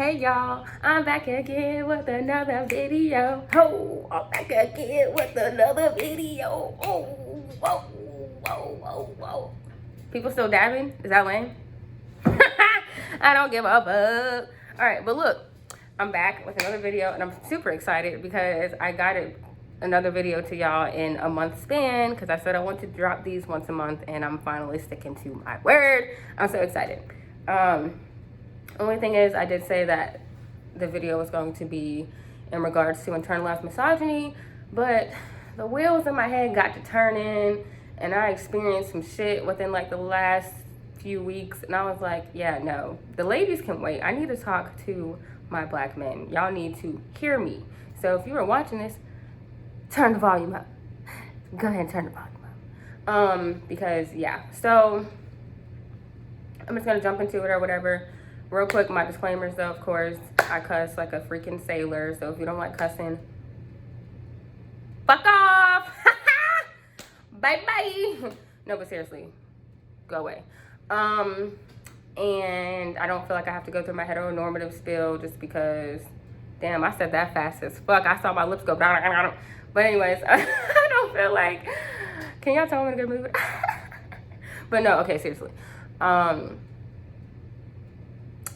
Hey y'all, I'm back again with another video. Oh, I'm back again with another video. Oh, whoa, whoa, whoa, whoa. People still dabbing? Is that lame? I don't give a fuck. Alright, but look, I'm back with another video and I'm super excited because I got another video to y'all in a month span because I said I want to drop these once a month and I'm finally sticking to my word. I'm so excited. Only thing is, I did say that the video was going to be in regards to internalized misogyny, but the wheels in my head got to turning and I experienced some shit within like the last few weeks and I was like, yeah, no, the ladies can wait. I need to talk to my black men. Y'all need to hear me. So if you were watching this, turn the volume up. Go ahead and turn the volume up. Because yeah, so I'm just gonna jump into it or whatever. Real quick, my disclaimers though, of course, I cuss like a freaking sailor. So if you don't like cussing, fuck off. Bye bye. No, but seriously, go away. And I don't feel like I have to go through my heteronormative spiel just because, damn, I said that fast as fuck. I saw my lips go down. But anyways, I don't feel like, can y'all tell me to go move it? But no, okay, seriously.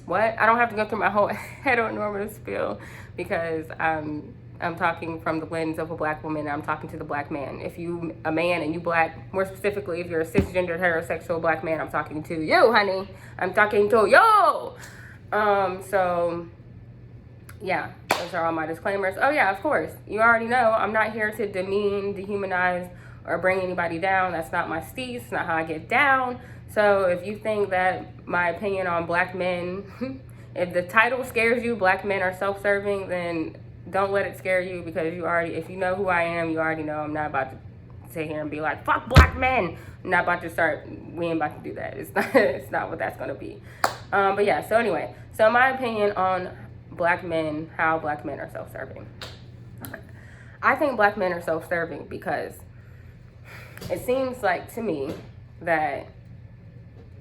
What? I don't have to go through my whole heteronormative spiel because I'm talking from the lens of a black woman and I'm talking to the black man. If you a man and you black, more specifically if you're a cisgendered heterosexual black man, I'm talking to you, honey. I'm talking to you. So yeah, those are all my disclaimers. Oh yeah, of course. You already know I'm not here to demean, dehumanize, or bring anybody down. That's not my steez. It's not how I get down. So if you think that my opinion on black men, if the title scares you, black men are self-serving, then don't let it scare you because if you know who I am, you already know I'm not about to sit here and be like, fuck black men. I'm not about to start, we ain't about to do that. It's not what that's gonna be. But yeah, so anyway, so my opinion on black men, how black men are self-serving. I think black men are self-serving because it seems like to me that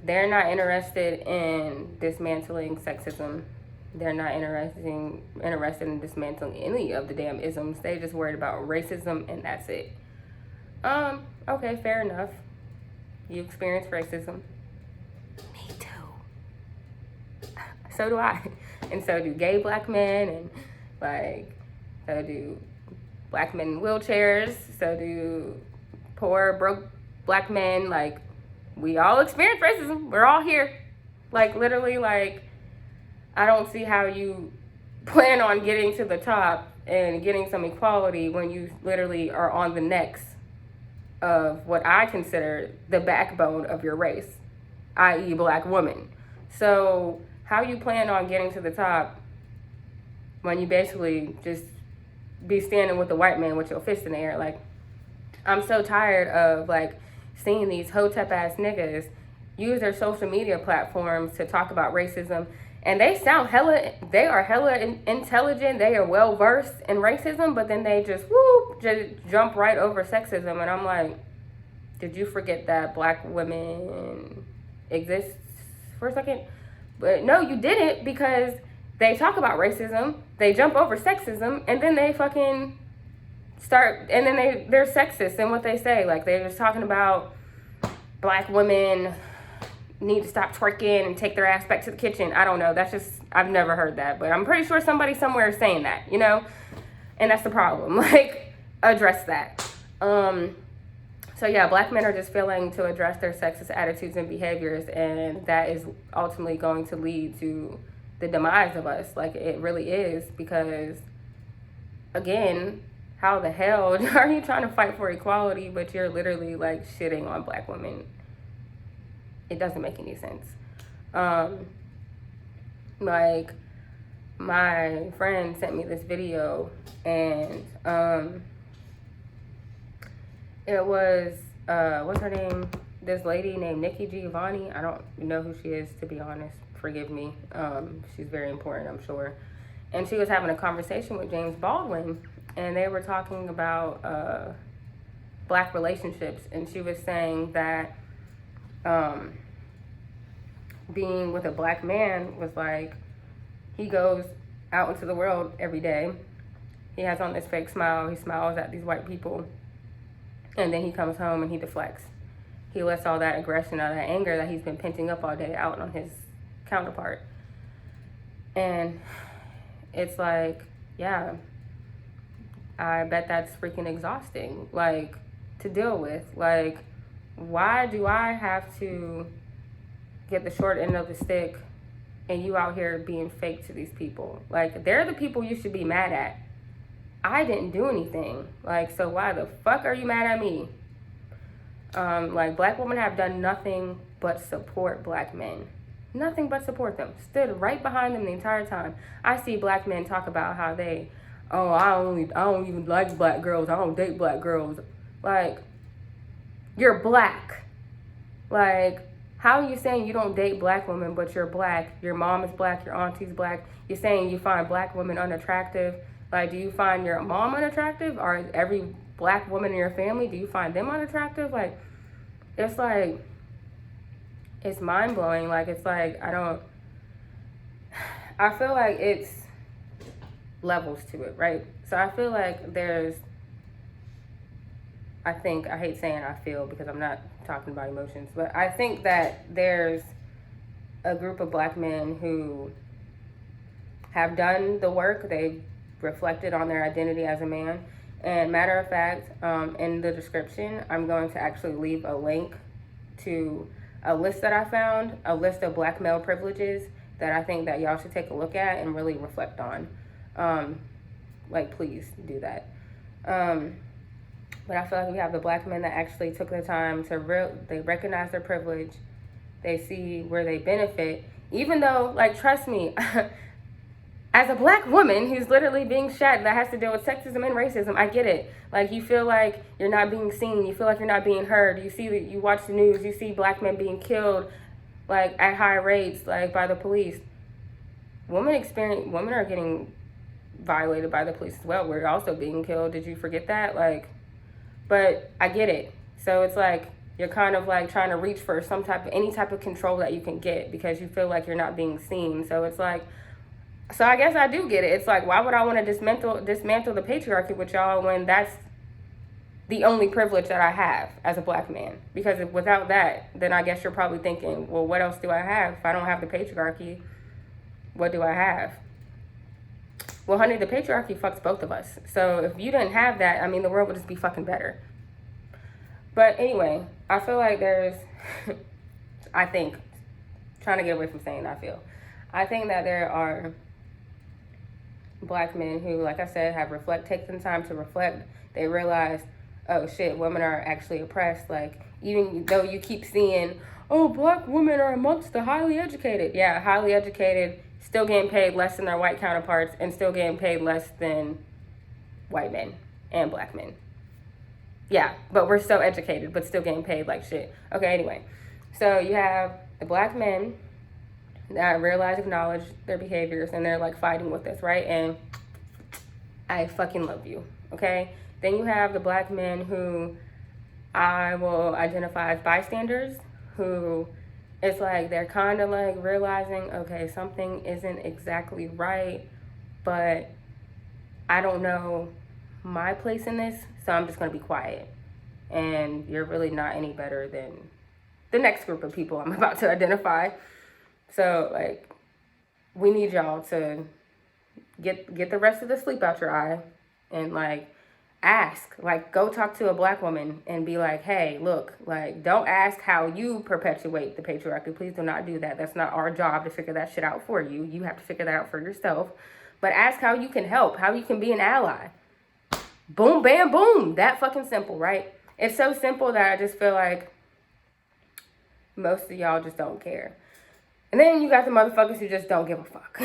they're not interested in dismantling sexism. They're not interested in dismantling any of the damn isms. They just worried about racism and that's it. Okay, fair enough. You experience racism. Me too. So do I. And so do gay black men and like, so do black men in wheelchairs. So do poor, broke black men. Like, we all experience racism. We're all here. Like, literally, like, I don't see how you plan on getting to the top and getting some equality when you literally are on the necks of what I consider the backbone of your race, i.e. black woman. So how you plan on getting to the top when you basically just be standing with the white man with your fist in the air? Like, I'm so tired of, like, seeing these hotep ass niggas use their social media platforms to talk about racism, and they are hella intelligent, they are well versed in racism, but then they just jump right over sexism. And I'm like, did you forget that black women exist for a second? But no, you didn't, because they talk about racism, they jump over sexism, and then they fucking start, and then they're sexist in what they say. Like, they're just talking about black women need to stop twerking and take their ass back to the kitchen. I don't know. That's just, I've never heard that, but I'm pretty sure somebody somewhere is saying that, you know? And that's the problem. Like, address that. So yeah, black men are just failing to address their sexist attitudes and behaviors, and that is ultimately going to lead to the demise of us. Like, it really is, because again, how the hell are you trying to fight for equality, but you're literally like shitting on black women? It doesn't make any sense. Like, my friend sent me this video, and it was what's her name? This lady named Nikki Giovanni. I don't know who she is, to be honest. Forgive me. She's very important, I'm sure. And she was having a conversation with James Baldwin, and they were talking about black relationships, and she was saying that being with a black man was like He goes out into the world every day. He has on this fake smile. He smiles at these white people. And then he comes home and he deflects. He lets all that aggression, all that anger that he's been penting up all day out on his counterpart. And it's like, yeah, I bet that's freaking exhausting, like, to deal with. Like, why do I have to get the short end of the stick and you out here being fake to these people? Like, they're the people you should be mad at. I didn't do anything. Like, so why the fuck are you mad at me? Like, black women have done nothing but support black men. Nothing but support them. Stood right behind them the entire time. I see black men talk about how they, oh, I don't even like black girls. I don't date black girls. Like, you're black. Like, how are you saying you don't date black women, but you're black? Your mom is black, your auntie's black. You're saying you find black women unattractive. Like, do you find your mom unattractive? Or every black woman in your family, do you find them unattractive? Like, it's like, it's mind-blowing. Like, it's like, I feel like it's levels to it, right? So I feel like there's, I hate saying I feel because I'm not talking about emotions, but I think that there's a group of black men who have done the work. They've reflected on their identity as a man. And matter of fact, in the description, I'm going to actually leave a link to a list that I found, a list of black male privileges that I think that y'all should take a look at and really reflect on. Like, please do that. But I feel like we have the black men that actually took the time to they recognize their privilege. They see where they benefit, even though, like, trust me, as a black woman who's literally being shot that has to deal with sexism and racism, I get it. Like, you feel like you're not being seen. You feel like you're not being heard. You watch the news, you see black men being killed, like, at high rates, like, by the police. Women are getting violated by the police as well. We're also being killed. Did you forget that? Like, but I get it. So it's like, you're kind of like trying to reach for any type of control that you can get because you feel like you're not being seen. So it's like, so I guess I do get it. It's like, why would I want to dismantle the patriarchy with y'all when that's the only privilege that I have as a black man? Because without that, then I guess you're probably thinking, well, what else do I have? If I don't have the patriarchy, what do I have? Well, honey, the patriarchy fucks both of us. So if you didn't have that, I mean, the world would just be fucking better. But anyway, I feel like there's, I think that there are black men who, like I said, have taken time to reflect. They realize, oh shit, women are actually oppressed. Like, even though you keep seeing, oh, black women are amongst the highly educated. Yeah, highly educated, still getting paid less than their white counterparts and still getting paid less than white men and black men. Yeah, but we're so educated, but still getting paid like shit. Okay, anyway. So you have the black men that realize, acknowledge their behaviors, and they're like fighting with this, right? And I fucking love you, okay? Then you have the black men who I will identify as bystanders, who it's like they're kind of like realizing, okay, something isn't exactly right, but I don't know my place in this, so I'm just going to be quiet. And you're really not any better than the next group of people I'm about to identify. So, like, we need y'all to get the rest of the sleep out your eye and, like, ask. Like, go talk to a black woman and be like, hey, look, like, don't ask how you perpetuate the patriarchy. Please do not do that. That's not our job to figure that shit out for you. You have to figure that out for yourself. But ask how you can help, how you can be an ally. Boom, bam, boom. That fucking simple, right? It's so simple that I just feel like most of y'all just don't care. And then you got the motherfuckers who just don't give a fuck,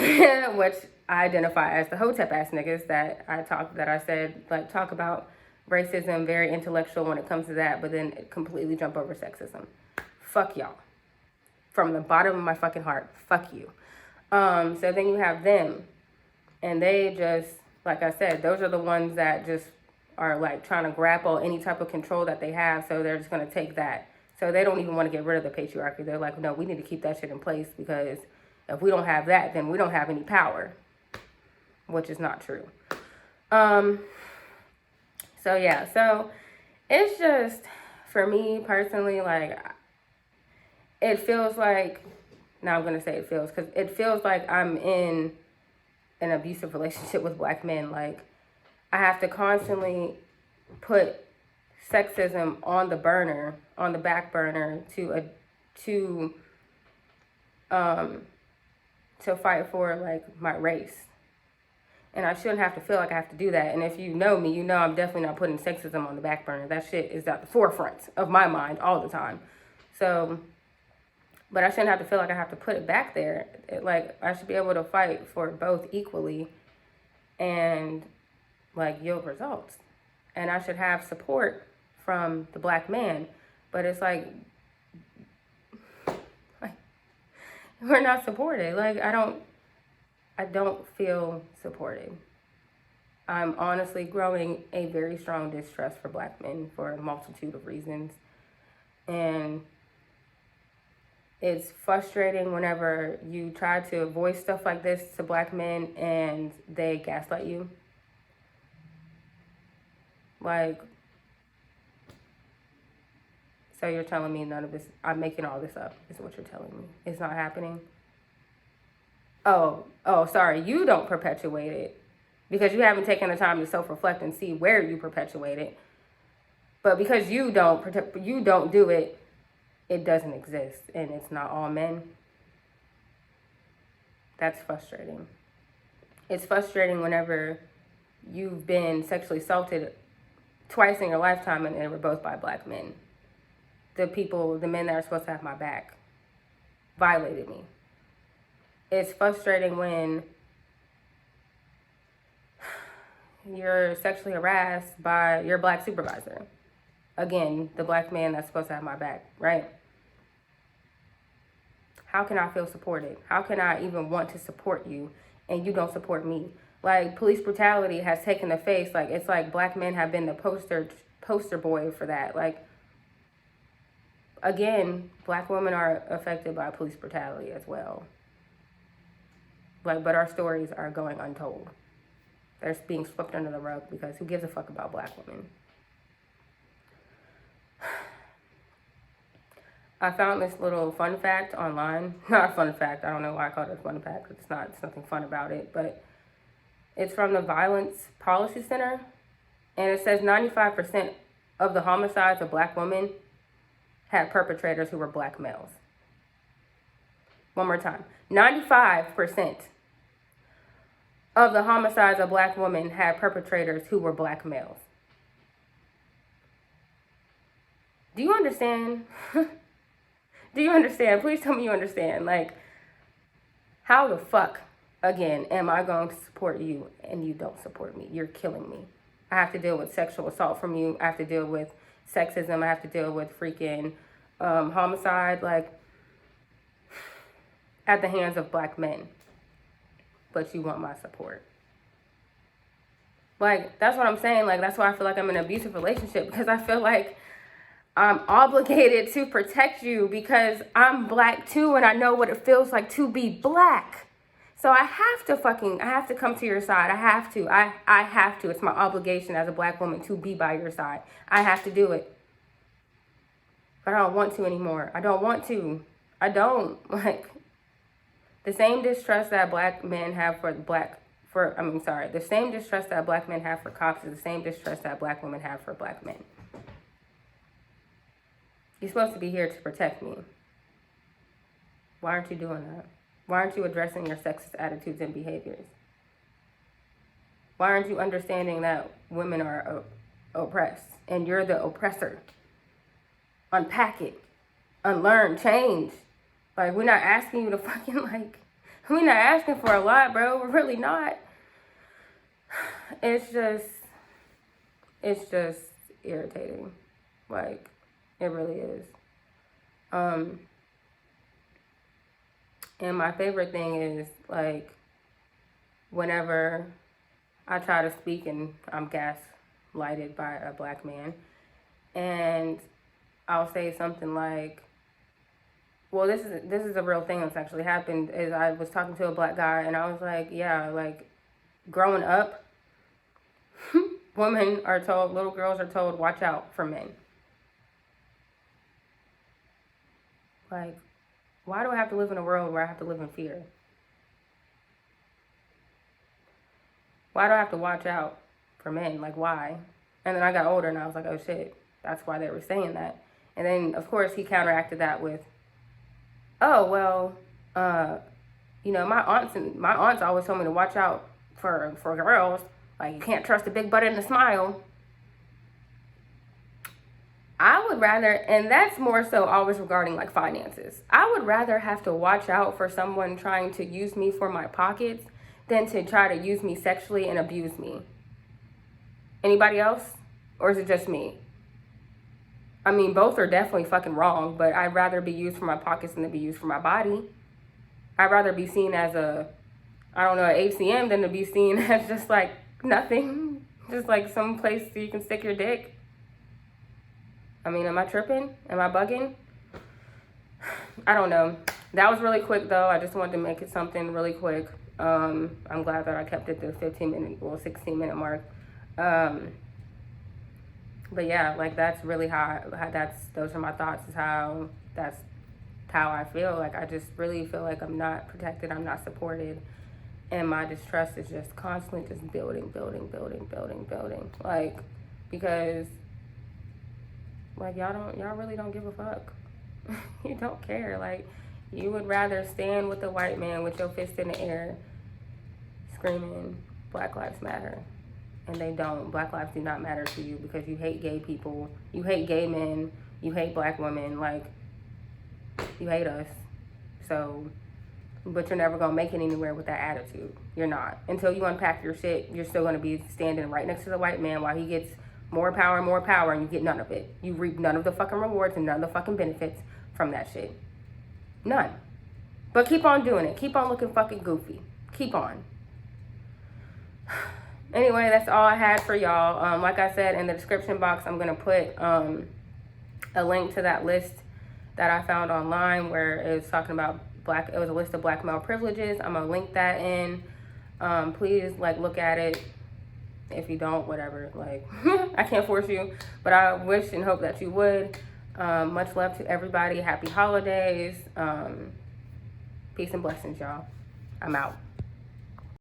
which I identify as the hotep ass niggas that I said, like, talk about racism, very intellectual when it comes to that, but then completely jump over sexism. Fuck y'all. From the bottom of my fucking heart, fuck you. So then you have them, and they just, like I said, those are the ones that just are like trying to grapple any type of control that they have, so they're just going to take that. So they don't even want to get rid of the patriarchy. They're like, no, we need to keep that shit in place because If we don't have that, then we don't have any power, which is not true. So yeah, so it's just, for me personally, like, it feels like, now I'm going to say it feels, because it feels like I'm in an abusive relationship with black men. Like, I have to constantly put sexism on the burner, on the back burner, to fight for, like, my race. And I shouldn't have to feel like I have to do that. And if you know me, you know I'm definitely not putting sexism on the back burner. That shit is at the forefront of my mind all the time. So, but I shouldn't have to feel like I have to put it back there. Like, I should be able to fight for both equally and, like, yield results. And I should have support from the black man. But it's like we're not supported. Like, I don't feel supported. I'm honestly growing a very strong distrust for black men for a multitude of reasons. And it's frustrating whenever you try to voice stuff like this to black men and they gaslight you. Like, so you're telling me none of this, I'm making all this up, is what you're telling me. It's not happening. Oh, sorry, you don't perpetuate it because you haven't taken the time to self-reflect and see where you perpetuate it. But because you don't do it, it doesn't exist, and it's not all men. That's frustrating. It's frustrating whenever you've been sexually assaulted twice in your lifetime and they were both by black men. The men that are supposed to have my back, violated me. It's frustrating when you're sexually harassed by your black supervisor. Again, the black man that's supposed to have my back, right? How can I feel supported? How can I even want to support you and you don't support me? Like, police brutality has taken the face. Like, it's like black men have been the poster boy for that. Like, again, black women are affected by police brutality as well. Like, but our stories are going untold. They're being swept under the rug because who gives a fuck about black women? I found this little fun fact online. Not a fun fact. I don't know why I called it a fun fact. It's nothing fun about it. But it's from the Violence Policy Center. And it says 95% of the homicides of black women had perpetrators who were black males. One more time. 95% of the homicides of black women had perpetrators who were black males. Do you understand? Do you understand? Please tell me you understand. Like, how the fuck, again, am I going to support you and you don't support me? You're killing me. I have to deal with sexual assault from you. I have to deal with sexism. I have to deal with freaking homicide, like, at the hands of black men. But you want my support. Like, that's what I'm saying. Like, that's why I feel like I'm in an abusive relationship, because I feel like I'm obligated to protect you because I'm black too and I know what it feels like to be black. So I have to come to your side. I have to. It's my obligation as a black woman to be by your side. I have to do it. But I don't want to anymore. I don't want to. I don't. Like, the same distrust that black men have the same distrust that black men have for cops is the same distrust that black women have for black men. You're supposed to be here to protect me. Why aren't you doing that? Why aren't you addressing your sexist attitudes and behaviors? Why aren't you understanding that women are oppressed and you're the oppressor? Unpack it. Unlearn. Change. Like, we're not asking you to we're not asking for a lot, bro. We're really not. It's just irritating. Like, it really is. And my favorite thing is, like, whenever I try to speak and I'm gaslighted by a black man, and I'll say something like, well, this is a real thing that's actually happened. Is I was talking to a black guy, and I was like, yeah, like growing up, women are told, little girls are told, watch out for men. Like, why do I have to live in a world where I have to live in fear? Why do I have to watch out for men? Like, why? And then I got older and I was like, oh shit, that's why they were saying that. And then, of course, he counteracted that with, oh, well, my aunts always told me to watch out for girls. Like, you can't trust a big butt and a smile. I would rather, and that's more so always regarding like finances. I would rather have to watch out for someone trying to use me for my pockets than to try to use me sexually and abuse me. Anybody else? Or is it just me? I mean, both are definitely fucking wrong, but I'd rather be used for my pockets than to be used for my body. I'd rather be seen as an ACM than to be seen as just like nothing. Just like some place so you can stick your dick. I mean, am I tripping? Am I bugging? I don't know. That was really quick though. I just wanted to make it something really quick. I'm glad that I kept it to the 16-minute mark. But yeah, like that's really how those are my thoughts, that's how I feel. Like I just really feel like I'm not protected, I'm not supported, and my distrust is just constantly just building. Like, because like y'all really don't give a fuck. You don't care. Like, you would rather stand with a white man with your fist in the air screaming Black Lives Matter. And they don't. Black lives do not matter to you because you hate gay people, you hate gay men, you hate black women, like, you hate us. So, but you're never gonna make it anywhere with that attitude. You're not. Until you unpack your shit, you're still gonna be standing right next to the white man while he gets more power, and you get none of it. You reap none of the fucking rewards and none of the fucking benefits from that shit. None. But keep on doing it. Keep on looking fucking goofy. Keep on. Anyway, that's all I had for y'all. Like I said, in the description box, I'm going to put a link to that list that I found online where it was talking about it was a list of black male privileges. I'm going to link that in. Please, like, look at it. If you don't, whatever. Like, I can't force you, but I wish and hope that you would. Much love to everybody. Happy holidays. Peace and blessings, y'all. I'm out.